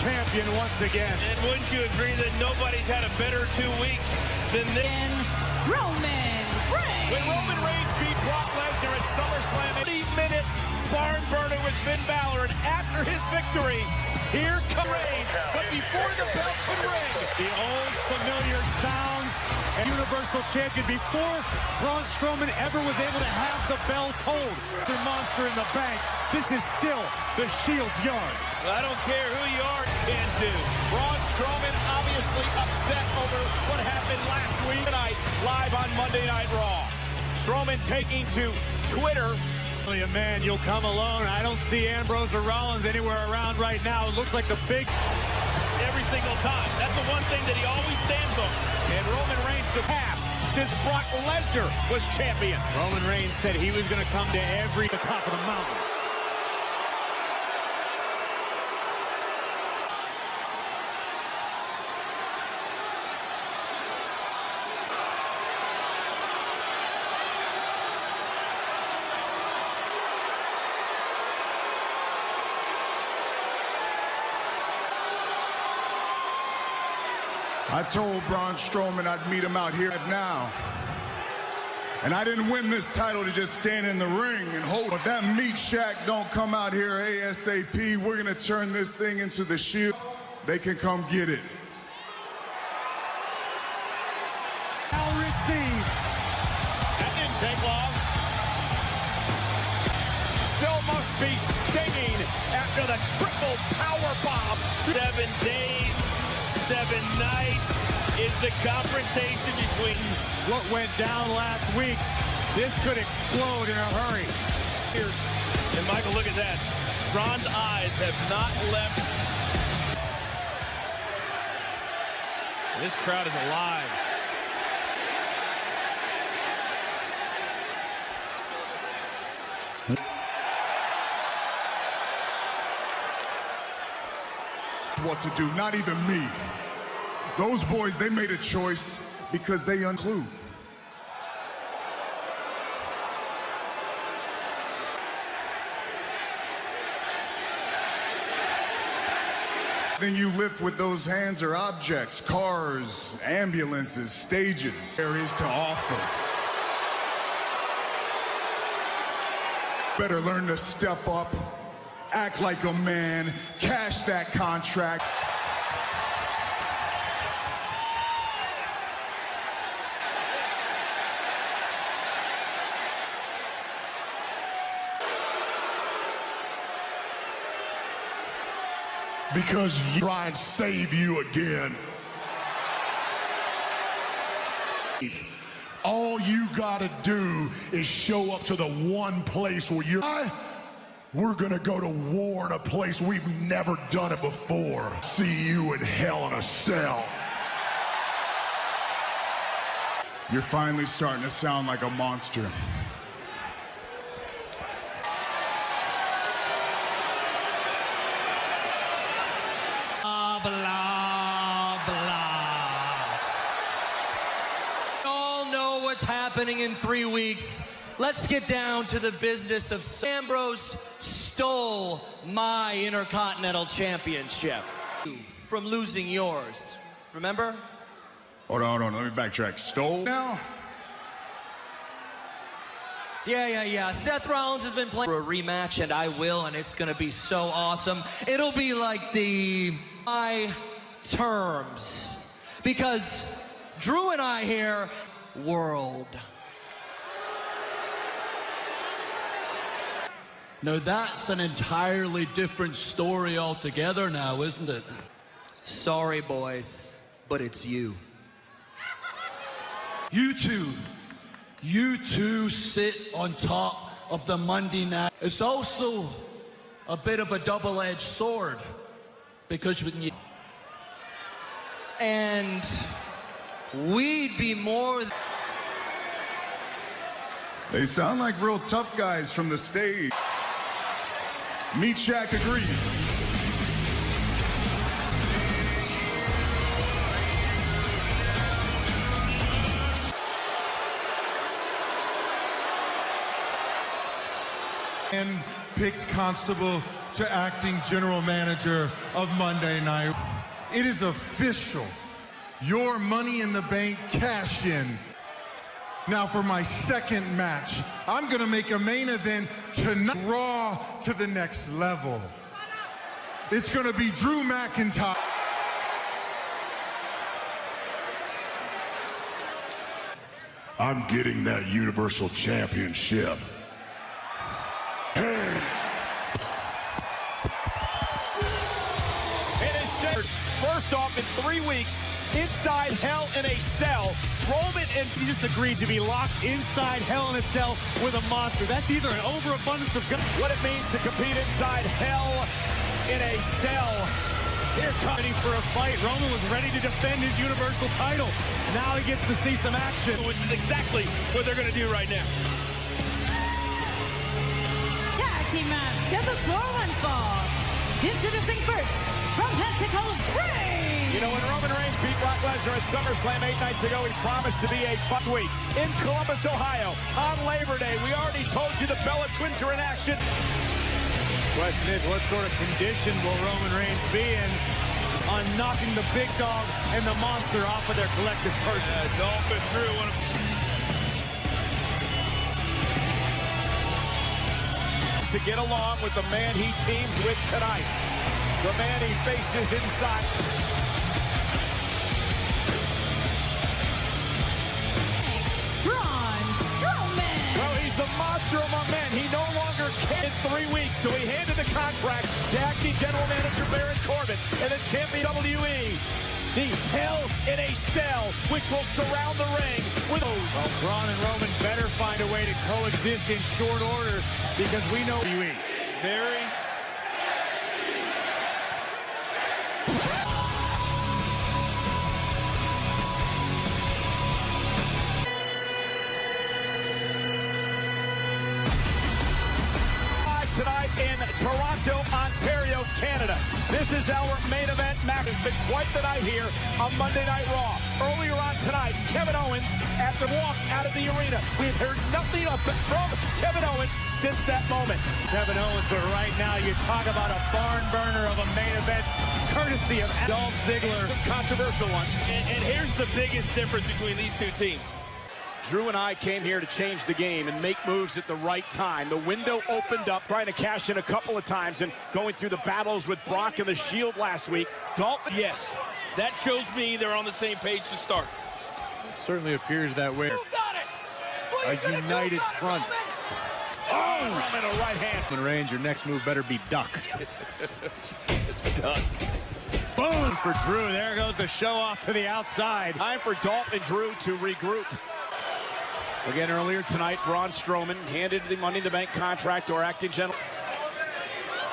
champion once again. And wouldn't you agree that nobody's had a better 2 weeks than this? Roman Reigns. When Roman Reigns beat Brock Lesnar at SummerSlam, 30-minute barn burner with Finn Balor, and after his victory, here comes Reigns. But before the bell could ring, The old familiar sounds. And Universal Champion before Braun Strowman ever was able to have the bell tolled. The monster in the bank. This is still the Shield's yard. I don't care who you are, can do. Braun Strowman obviously upset over what happened last week tonight, live on Monday Night Raw. Strowman taking to Twitter. A man, you'll come alone. I don't see Ambrose or Rollins anywhere around right now. It looks like the big... Every single time. That's the one thing that he always stands on. And Roman Reigns to half since Brock Lesnar was champion. Roman Reigns said he was going to come to the top of the mountain. I told Braun Strowman I'd meet him out here now. And I didn't win this title to just stand in the ring and hold it. If that meat shack don't come out here ASAP, we're gonna turn this thing into the Shield. They can come get it. I'll receive. That didn't take long. Still must be stinging after the triple power bomb. 7 days, 7 nights is the confrontation between What went down last week, this could explode in a hurry. Pierce. And Michael, look at that. Braun's eyes have not left. This crowd is alive. What to do, not even me. Those boys, they made a choice because they include. Then you lift with those hands or objects, cars, ambulances, stages, areas to offer. Better learn to step up, act like a man, cash that contract. Because you try and save you again. All you gotta do is show up to the one place where we're gonna go to war in a place we've never done it before. See you in Hell in a Cell. You're finally starting to sound like a monster. Blah, blah. We all know what's happening in 3 weeks. Let's get down to the business of Ambrose stole my Intercontinental Championship from losing yours. Remember? Hold on, let me backtrack. Stole now? Yeah. Seth Rollins has been playing for a rematch, and I will, and it's gonna be so awesome. It'll be like my terms. Because Drew and I here, world. Now that's an entirely different story altogether now, isn't it? Sorry, boys, but it's you. You two sit on top of the Monday night. It's also a bit of a double-edged sword, because when you... And we'd be more... They sound like real tough guys from the stage. Meat Shack agrees. And picked Constable to acting general manager of Monday Night. It is official. Your Money in the Bank cash-in. Now for my second match, I'm gonna make a main event tonight, Raw to the next level. It's gonna be Drew McIntyre. I'm getting that Universal Championship. First off, in 3 weeks, inside Hell in a Cell, Roman and He just agreed to be locked inside Hell in a Cell with a monster. That's either an overabundance of guns. what it means to compete inside Hell in a Cell. Here coming for a fight. Roman was ready to defend his Universal title. Now he gets to see some action. Which is exactly what they're going to do right now. Tag team match scheduled for one fall. Introducing first, from Mexico, Bray. You know, when Roman Reigns beat Brock Lesnar at SummerSlam 8 nights ago, he promised to be a fun week in Columbus, Ohio, on Labor Day. We already told you the Bella Twins are in action. Question is, what sort of condition will Roman Reigns be in on knocking the big dog and the monster off of their collective purchase? Dolph and Drew, one of to get along with the man he teams with tonight. The man he faces inside. Braun Strowman. Well, he's the monster among men. He no longer can in 3 weeks, so he handed the contract to acting general manager Baron Corbin and the champion WWE. The Hell in a Cell, which will surround the ring with those. Well, Braun and Roman better find a way to coexist in short order because we know WWE. very tonight in Toronto, Ontario, Canada. This is our main event match. It's been quite the night here on Monday Night Raw. Earlier on tonight, Kevin Owens at the walk out of the arena. We've heard nothing from Kevin Owens since that moment. Kevin Owens, but right now you talk about a barn burner of a main event, courtesy of Dolph Ziggler. Some controversial ones. and here's the biggest difference between these two teams. Drew and I came here to change the game and make moves at the right time. The window opened up, trying to cash in a couple of times and going through the battles with Brock and the Shield last week. Dolph, Yes, that shows me they're on the same page to start. It certainly appears that way. A united front. oh, Roman a right hand. Roman Reigns, your next move better be duck. Duck. Boom for Drew. There goes the show off to the outside. Time for Dolph and Drew to regroup. Again, earlier tonight, Braun Strowman handed the Money in the Bank contract to our acting general.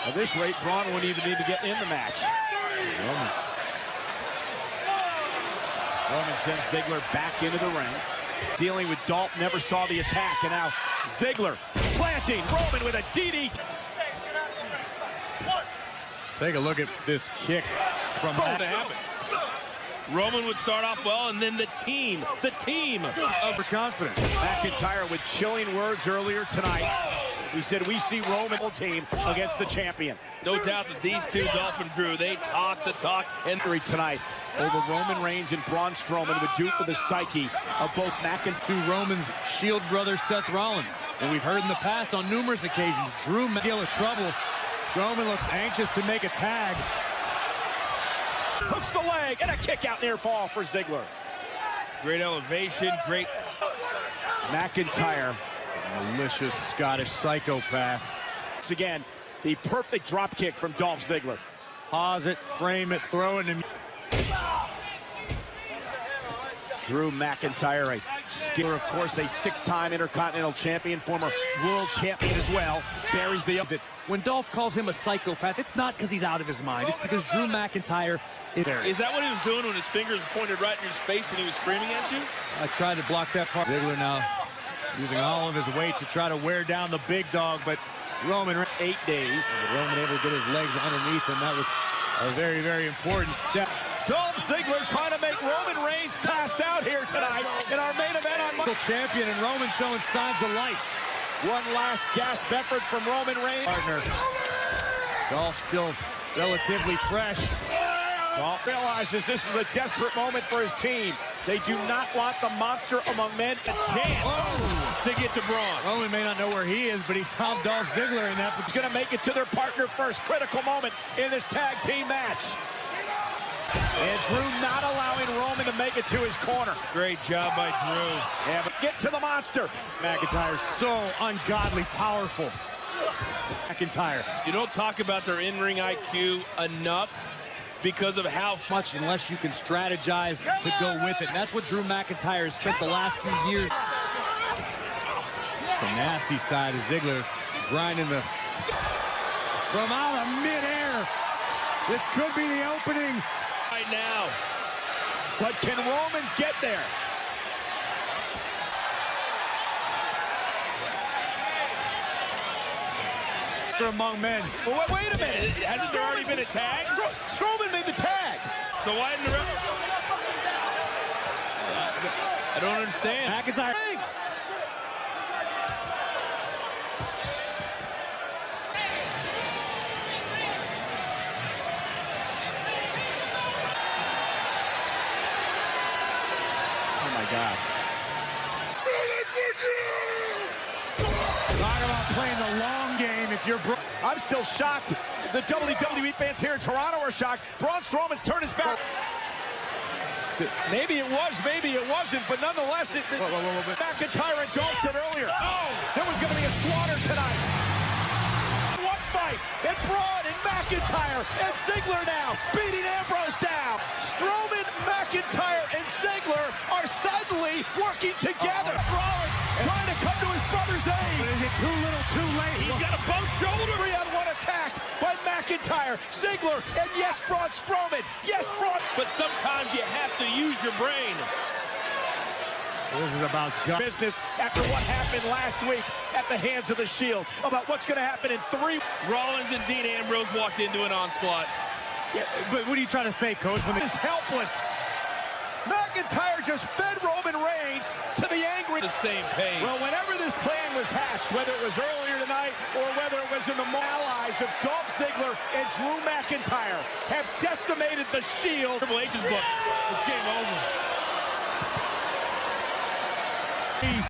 At this rate, Braun wouldn't even need to get in the match. Roman sends Ziggler back into the ring. Dealing with Dolph, never saw the attack, and now Ziggler planting Roman with a DDT. Take a look at this kick from To happen. Roman would start off well, and then the team overconfident. McIntyre with chilling words earlier tonight. He said, we see Roman team against the champion. No doubt that these two, Dolph and Drew, they talk the talk. And Tonight over Roman Reigns and Braun Strowman would do for the psyche of both To Roman's Shield brother Seth Rollins. And we've heard in the past on numerous occasions, Drew may deal with trouble. Strowman looks anxious to make a tag. Hooks the leg and a kick out near fall for Ziggler. great elevation, great. McIntyre. Malicious Scottish psychopath. Once again, the perfect drop kick from Dolph Ziggler. Pause it, frame it, throw it in. Drew McIntyre, a skipper, of course, a six-time Intercontinental Champion, former World Champion as well. Buries the... When Dolph calls him a psychopath, it's not because he's out of his mind. It's because Drew McIntyre is there. Is that what he was doing when his fingers pointed right in his face and he was screaming at you? I tried to block that part. Ziggler now using all of his weight to try to wear down the big dog, but Roman 8 days. Roman able to get his legs underneath him. That was a very, very important step. Dolph Ziggler trying to make Roman Reigns pass out here tonight in our main event on Monday. Champion, and Roman showing signs of life. One last gasp effort from Roman Reigns. Partner. Dolph still relatively fresh. Dolph realizes this is a desperate moment for his team. They do not want the monster among men a chance to get to Braun. Roman may not know where he is, but he found Dolph Ziggler in that. He's going to make it to their partner first. Critical moment in this tag team match. And Drew not allowing Roman to make it to his corner. Great job by Drew. Yeah, but get to the monster. McIntyre's so ungodly powerful. McIntyre. You don't talk about their in-ring IQ enough because of how Much unless you can strategize to go with it. And that's what Drew McIntyre has spent the last 2 years. It's the nasty side of Ziggler, grinding from out of midair. This could be the opening. right now. But can Roman get there? Among men. Well, wait a minute. Hasn't there already been a tag? Strowman made the tag. So why didn't the ref? I don't understand. McIntyre. Oh my God. Talk about playing the long game if you're I'm still shocked. The WWE fans here in Toronto are shocked. Braun Strowman's turned his back. Maybe it was, maybe it wasn't, but nonetheless, McIntyre and Dolph said earlier, there was going to be a slaughter tonight. One fight, and Braun and McIntyre and Ziggler now beating Ambrose down. Strowman, McIntyre, and Ziggler are suddenly working together. Rollins trying to come to his brother's aid. But is it too little, too late? He's got a both shoulder. 3-on-1 attack by McIntyre, Ziggler, and yes, Braun Strowman. Yes, Braun. But sometimes you have to use your brain. This is about business after what happened last week at the hands of the Shield. About what's going to happen in 3. Rollins and Dean Ambrose walked into an onslaught. Yeah, but what are you trying to say, Coach? When Is helpless. McIntyre just fed Roman Reigns to the angry. The same page. Well, whenever this plan was hatched, whether it was earlier tonight or whether it was in the allies of Dolph Ziggler and Drew McIntyre have decimated the Shield. Triple H's book. It's game over.